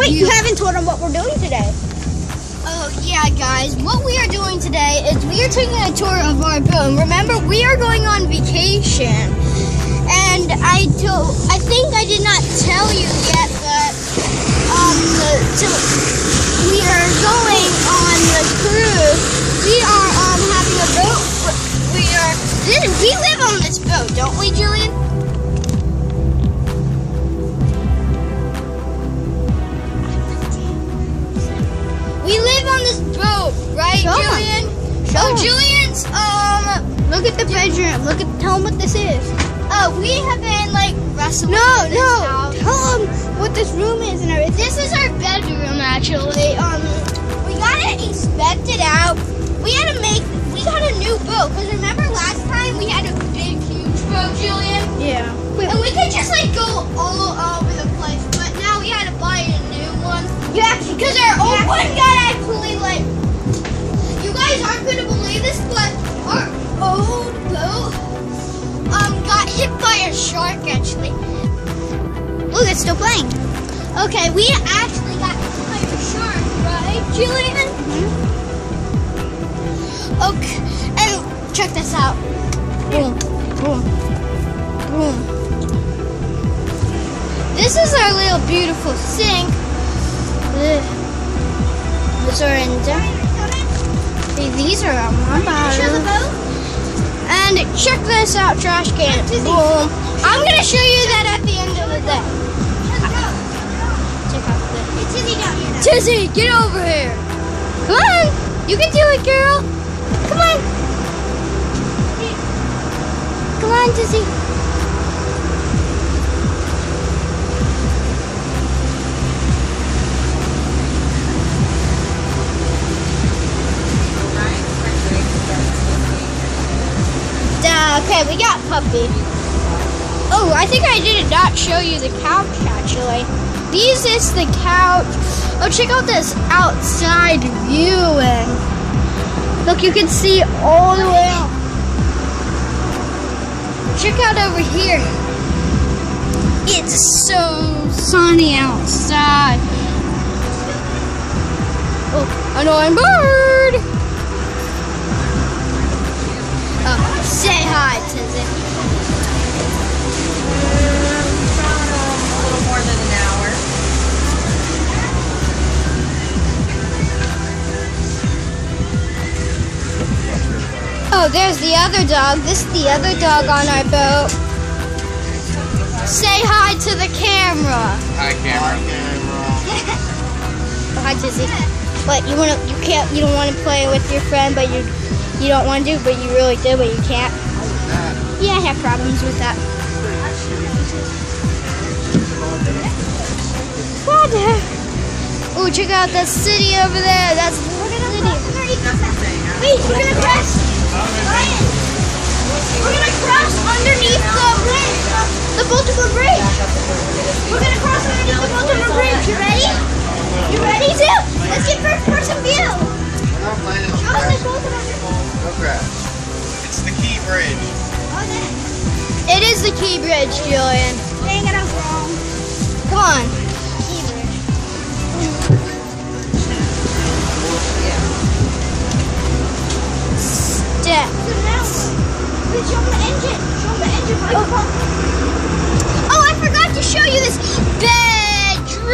Wait, you haven't told them what we're doing today. Oh, yeah, guys. What we are doing today is we are taking a tour of our boat. Remember, we are going on vacation. And I think I did not tell you yet, but we are going on the cruise. We are having a boat. We live on this boat, don't we, Julian? We live on this boat, right, Julian? Julian's Look at the bedroom. Tell them what this is. We have been like wrestling. No. Tell them what this room is and everything. This is our bedroom, actually. We got it inspected out. We got a new boat because remember last time we had a big, huge boat, Julian? Yeah. And we could just like go all over the place, but now we had to buy a new one. Because our old one got actually like. You guys aren't gonna believe this, but our old boat got hit by a shark actually. Look, it's still playing. Okay, we actually got hit by a shark, right, Julian? Okay, and check this out. Boom, boom, boom. This is our little beautiful sink. These are in there. These are on my bottom. And check this out, trash can. Boom. I'm gonna show you that at the end of the day. Check out this. Tizzy down here. Tizzy, get over here. Come on. You can do it, girl. Come on. Come on, Tizzy. Okay, we got Puppy. Oh, I think I did not show you the couch, actually. This is the couch. Oh, check out this outside view. And look, you can see all the way out. Check out over here. It's so sunny outside. Oh, annoying bird. Say hi, Tizzy. A little more than an hour. Oh, there's the other dog. This is the other dog on our boat. Say hi to the camera. Hi, camera. Hi, Tizzy. What you don't want to play with your friend, but you don't want to, but you really do, but you can't. Yeah, I have problems with that. Oh, check out that city over there. That's the city. Wait, we're gonna cross. Ryan, we're gonna cross underneath the bridge, the Baltimore Bridge. We're gonna cross underneath the Baltimore Bridge. You ready? You ready, Tim? Let's get first-person view. We're not planning on crashing. No crash. It's the Key Bridge. It is the Key Bridge, Julian. Dang it, I was wrong. Come on. Step. Wait, show them the engine. Show them the engine. Oh, I forgot to show you this bedroom.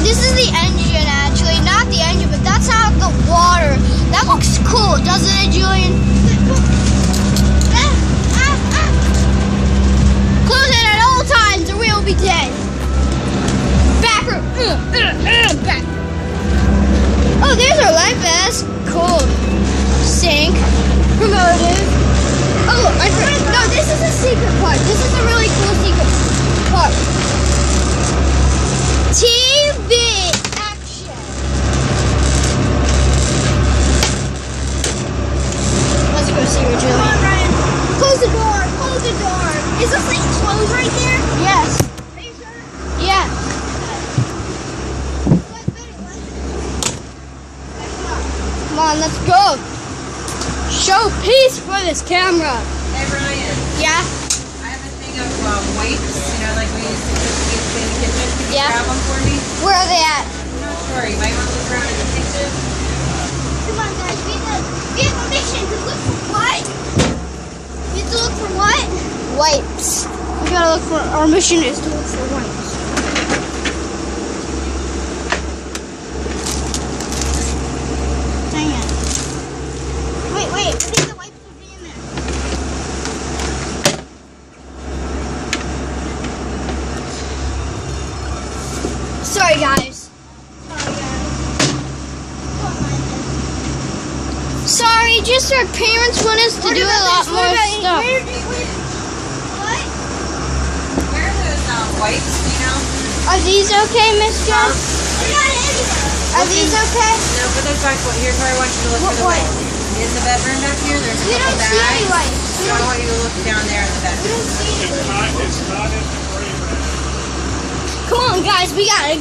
This is the engine, actually. Not the engine, but that's how the water. That looks cool, doesn't it, Julian? Close it at all times or we'll be dead. Back room. Back. Oh, there's our life vest. Cool. Sink. Promoted. Oh, no, this is a secret part. This is a really cool secret part. TV action. Let's go see her, Julie. Come on, Ryan. Close the door. Close the door. Is this thing closed right there? Yes. Are you sure? Yeah. Come on, let's go. Show peace for this camera. Hey, Ryan. Yeah? I have a thing of wipes, you know, like we used to clean the kitchen. Can you Yeah. grab them for me? Where are they at? I'm not sure. You might want to look around in the kitchen. Come on, guys. We have a mission to look for what? We have to look for what? Wipes. We gotta look for, our mission is to look for wipes. Dang it. Wait. I think the wipes will be in there. Sorry, guys. Sorry, just our parents want us to do a lot more stuff. What? Where are those wipes, do you know? Are these okay, Miss Jones? They're not anywhere. Are these okay? No, put those back. Here's where I want you to look for the What wipes. In the bedroom back here, there's a We couple don't see any bags. wipes. So I want you to look down there in the bedroom. We don't see any. It's not in the gray bag. Come on, guys, we gotta